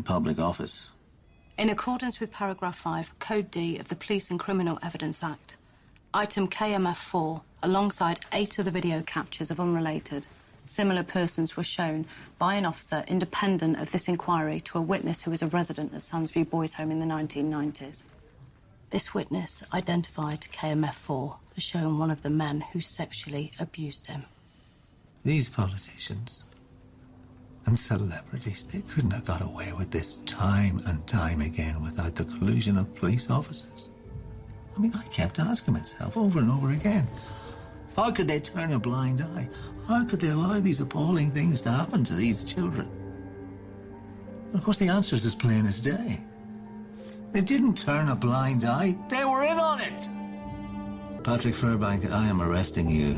public office. In accordance with paragraph 5, Code D of the Police and Criminal Evidence Act, item KMF4, alongside 8 other video captures of unrelated, similar persons were shown by an officer independent of this inquiry to a witness who was a resident at Sandsview Boys Home in the 1990s. This witness identified KMF4 as showing one of the men who sexually abused him. These politicians and celebrities, they couldn't have got away with this time and time again without the collusion of police officers. I mean, I kept asking myself over and over again, how could they turn a blind eye? How could they allow these appalling things to happen to these children? And of course, the answer is as plain as day. They didn't turn a blind eye. They were in on it! Patrick Fairbank, I am arresting you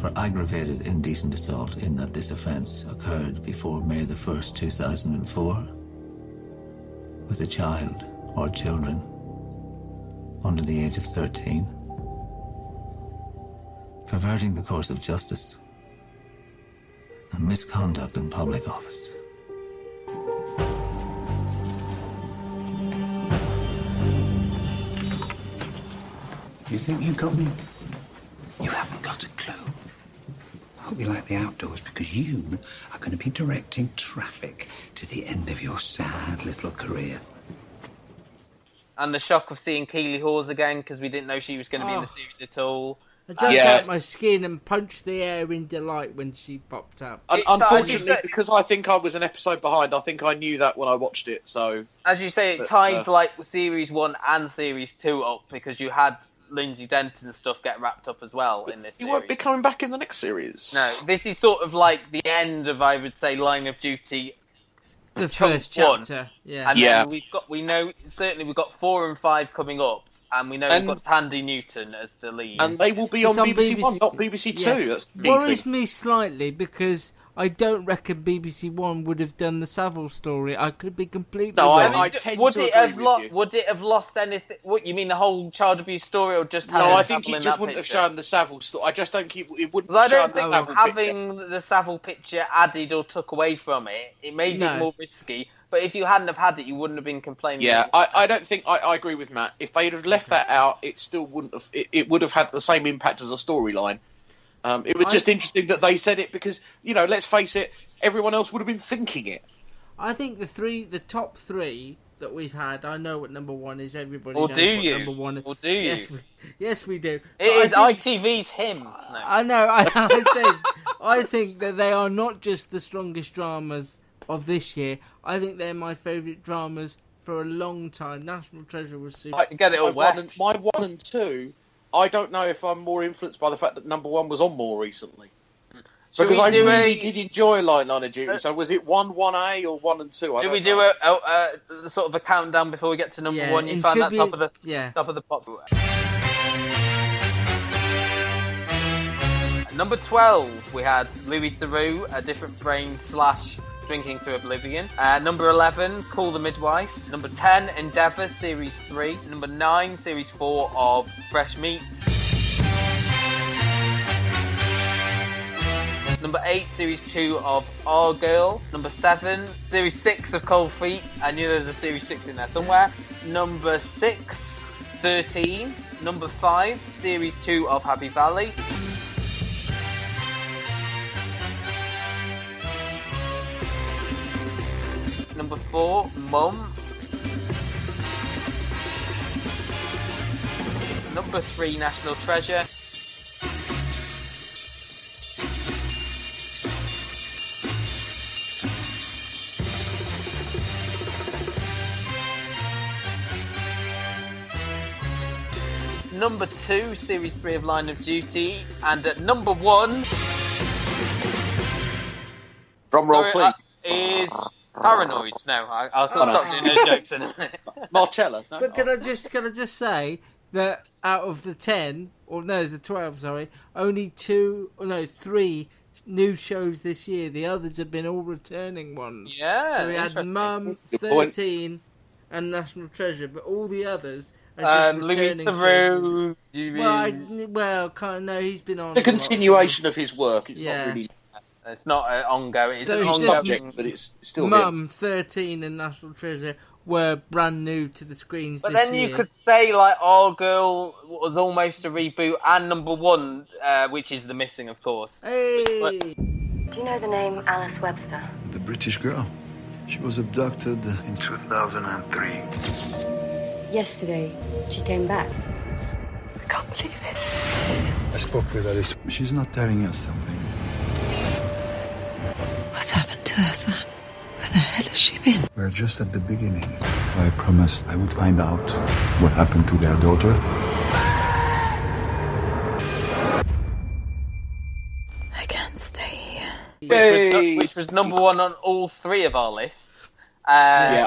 for aggravated indecent assault in that this offence occurred before May the 1st, 2004, with a child or children under the age of 13, perverting the course of justice, and misconduct in public office. You think you got me? You haven't got a clue. I hope you like the outdoors, because you are going to be directing traffic to the end of your sad little career. And the shock of seeing Keely Hawes again, because we didn't know she was going to be in the series at all. I jumped out my skin and punched the air in delight when she popped up. Unfortunately, because I think I was an episode behind, I think I knew that when I watched it. So, as you say, it tied like Series 1 and Series 2 up, because you had Lindsay Denton stuff get wrapped up as well in this series. You won't be coming back in the next series. No, this is sort of like the end of, I would say, Line of Duty. The first chapter, And then we know certainly we've got 4 and 5 coming up, and we know we've got Tandy Newton as the lead. And they will be on BBC One, not BBC Two. Yeah. That's worries me slightly, because I don't reckon BBC One would have done the Savile story. I could be completely wrong. I tend to agree with you. Would it have lost anything? What, you mean the whole child abuse story, or just No, I think it just wouldn't have shown the Savile story. I just don't keep it wouldn't have shown the Savile having the Savile picture added or took away from it, it made it more risky. But if you hadn't have had it, you wouldn't have been complaining. Yeah, I don't think I agree with Matt. If they'd have left that out, it still wouldn't have. It would have had the same impact as a storyline. It was just interesting that they said it because, you know, let's face it, everyone else would have been thinking it. I think the top 3 that we've had, I know what number 1 is. Everybody knows what number 1 is. Or do you? Yes, we do. It is ITV's Him. No. I know. I think that they are not just the strongest dramas of this year. I think they're my favourite dramas for a long time. National Treasure was super. Get it all wet. My 1 and 2, I don't know if I'm more influenced by the fact that number 1 was on more recently. Because I really did enjoy Line of Duty. So was it 1A or 1 and 2? Did we do a sort of a countdown before we get to number 1? You found that top of the pops. Number 12, we had Louis Theroux, A Different Brain / Drinking to Oblivion. Number 11, Call the Midwife. Number 10, Endeavour, Series 3. Number 9, Series 4 of Fresh Meat. Number 8, Series 2 of Our Girl. Number 7, Series 6 of Cold Feet. I knew there was a Series 6 in there somewhere. Number 6, 13. Number 5, Series 2 of Happy Valley. Number 4, Mum. Number 3, National Treasure. Number 2, Series 3 of Line of Duty. And at number 1... Drum roll, please. Is... Paranoid. No, I'll stop doing those jokes in a minute. Marcella. No, but can I just say that out of the 10, or no, the 12, sorry, only 3 new shows this year. The others have been all returning ones. Yeah. So we had Mum, 13, and National Treasure, but all the others are just returning shows. Well, kind of, no, he's been on. The continuation of his work. It's not really. It's not an ongoing. It's So an it's ongoing. subject, but it's still him. Mum, 13, and National Treasure were brand new to the screens But this then year. you could say like Our Girl was almost a reboot, and number one, which is The Missing, of course. Hey! Do you know the name Alice Webster? The British girl. She was abducted in 2003. Yesterday, she came back. I can't believe it. I spoke with Alice. She's not telling us something. What's happened to her, Sam? Where the hell has she been? We're just at the beginning. I promised I would find out what happened to their daughter. I can't stay here. Which was number one on all three of our lists.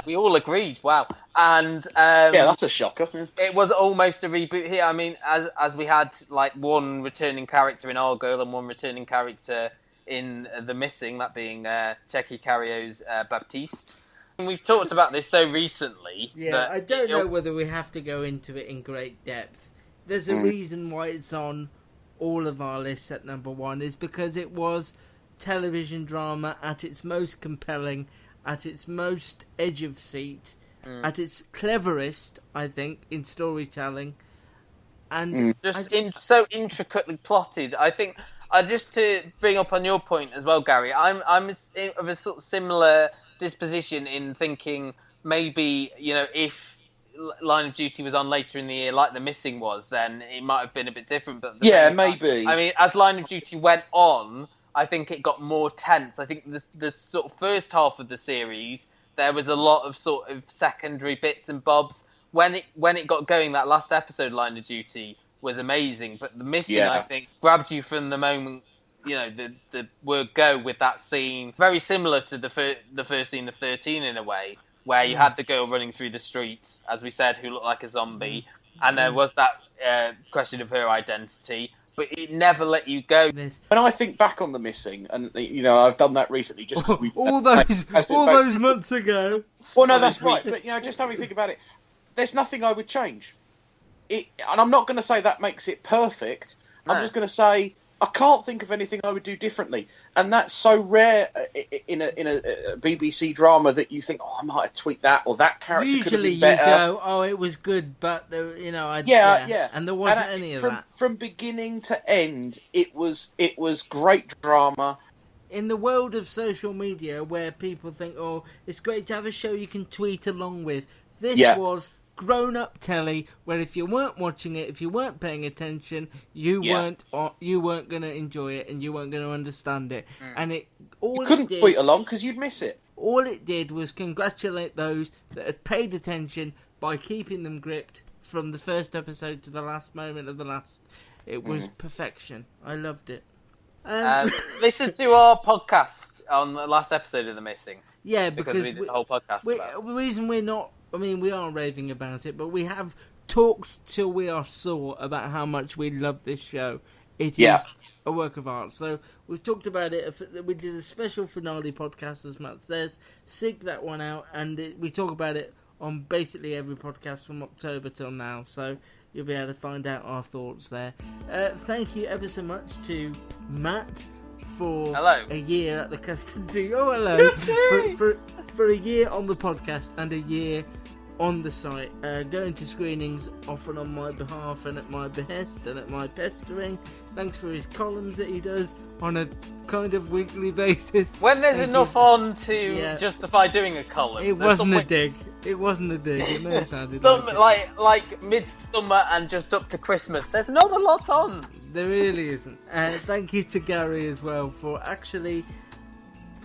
We all agreed. Wow. And Yeah, that's a shocker. it was almost a reboot here. I mean, as we had like one returning character in Our Girl and one returning character in The Missing, that being Checky Carrio's Baptiste. And we've talked about this so recently. Yeah, that I don't know whether we have to go into it in great depth. There's a reason why it's on all of our lists at number one, is because it was television drama at its most compelling, at its most edge of seat, at its cleverest, I think, in storytelling, and so intricately plotted. I think, just to bring up on your point as well, Gary, I'm of a sort of similar disposition in thinking maybe, if Line of Duty was on later in the year, like The Missing was, then it might have been a bit different. But maybe. I mean, as Line of Duty went on, I think it got more tense. I think the sort of first half of the series, there was a lot of sort of secondary bits and bobs. When it got going, that last episode, Line of Duty, was amazing. But The Missing, I think, grabbed you from the moment, the word go with that scene. Very similar to the first scene of 13 in a way, where you had the girl running through the streets, as we said, who looked like a zombie. And there was that question of her identity. But it never let you go. When I think back on The Missing, and I've done that recently, just because all those months ago. Well, no, that's right. But just having to think about it, there's nothing I would change. And I'm not going to say that makes it perfect. I'm just going to say I can't think of anything I would do differently, and that's so rare in a BBC drama that you think, I might have tweaked that, or that character could have been better. Usually you go, it was good, but and there wasn't any of that. From beginning to end, it was great drama. In the world of social media, where people think, it's great to have a show you can tweet along with, this was grown-up telly, where if you weren't watching it, if you weren't paying attention, you weren't going to enjoy it, and you weren't going to understand it. And you couldn't tweet along because you'd miss it. All it did was congratulate those that had paid attention by keeping them gripped from the first episode to the last moment of the last. It was perfection. I loved it. Listen to our podcast on the last episode of The Missing. Yeah, because we did the whole podcast about it. The reason we're not... I mean, we are raving about it, but we have talked till we are sore about how much we love this show. It is a work of art. So we've talked about it. We did a special finale podcast, as Matt says. Seek that one out, and we talk about it on basically every podcast from October till now. So you'll be able to find out our thoughts there. Thank you ever so much to Matt for a year at the custody. Oh, hello. for a year on the podcast and a year on the site, going to screenings often on my behalf and at my behest and at my pestering. Thanks for his columns that he does on a kind of weekly basis. When there's enough on to justify doing a column. It wasn't a dig. It wasn't a dig. It never sounded like midsummer and just up to Christmas. There's not a lot on. There really isn't. Thank you to Gary as well for actually,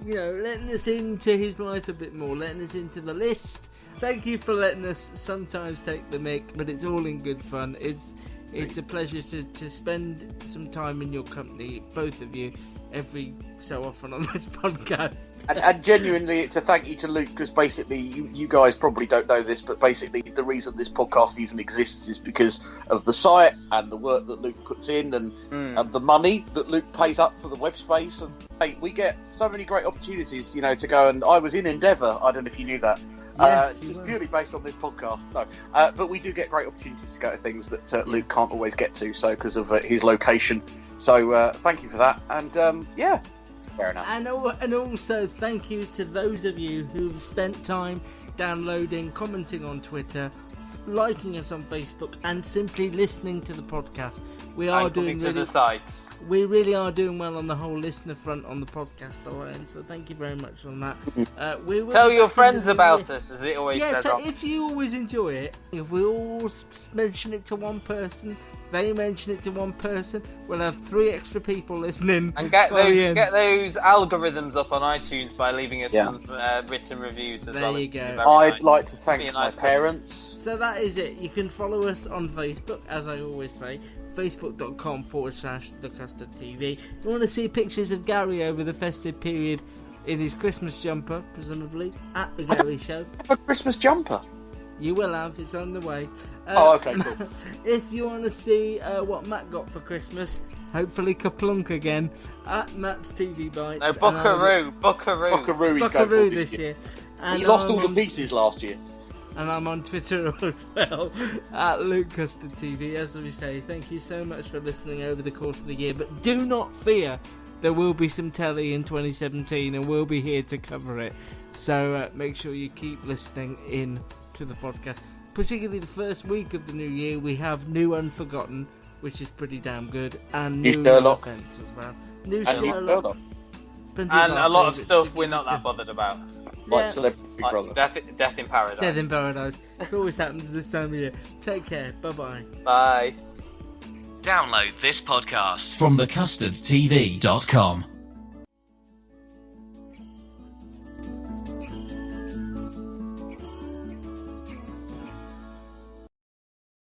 letting us into his life a bit more, letting us into the list. Thank you for letting us sometimes take the mick, but it's all in good fun. It's a pleasure to spend some time in your company, both of you, every so often on this podcast. And genuinely, to thank you to Luke, because basically, you guys probably don't know this, but basically the reason this podcast even exists is because of the site and the work that Luke puts in and the money that Luke pays up for the web space. And we get so many great opportunities, to go. And I was in Endeavour. I don't know if you knew that. Yes, just purely based on this podcast. No, but we do get great opportunities to go to things that Luke can't always get to, so because of his location. So thank you for that. And Fair enough. And also, thank you to those of you who've spent time downloading, commenting on Twitter, liking us on Facebook, and simply listening to the podcast. We are doing to the site. We really are doing well on the whole listener front on the podcast alone, so thank you very much on that. We will Tell your friends about us, as it always says. If you always enjoy it, if we all mention it to one person, they mention it to one person, we'll have 3 extra people listening. And get those algorithms up on iTunes by leaving us some written reviews as well. There you go. I'd like to thank my parents. So that is it. You can follow us on Facebook, as I always say. Facebook.com/TheCustardTV. If you want to see pictures of Gary over the festive period in his Christmas jumper, presumably, at the Gary Show. A Christmas jumper? You will have, it's on the way. Okay, cool. If you want to see what Matt got for Christmas, hopefully Kaplunk again, at Matt's TV Bites. No, Buckaroo. Buckaroo he's going for this year. And he lost all the pieces last year. And I'm on Twitter as well, at Luke Custard TV. As we say, thank you so much for listening over the course of the year. But do not fear, there will be some telly in 2017 and we'll be here to cover it. So make sure you keep listening in to the podcast. Particularly the first week of the new year, we have New Unforgotten, which is pretty damn good. And New Sherlock as well. New and Sherlock. And a lot of stuff we're not that bothered about. Like Celebrity Big Brother. Death in Paradise. Death in Paradise. It always happens this time of year. Take care. Bye-bye. Bye. Download this podcast from thecustardtv.com.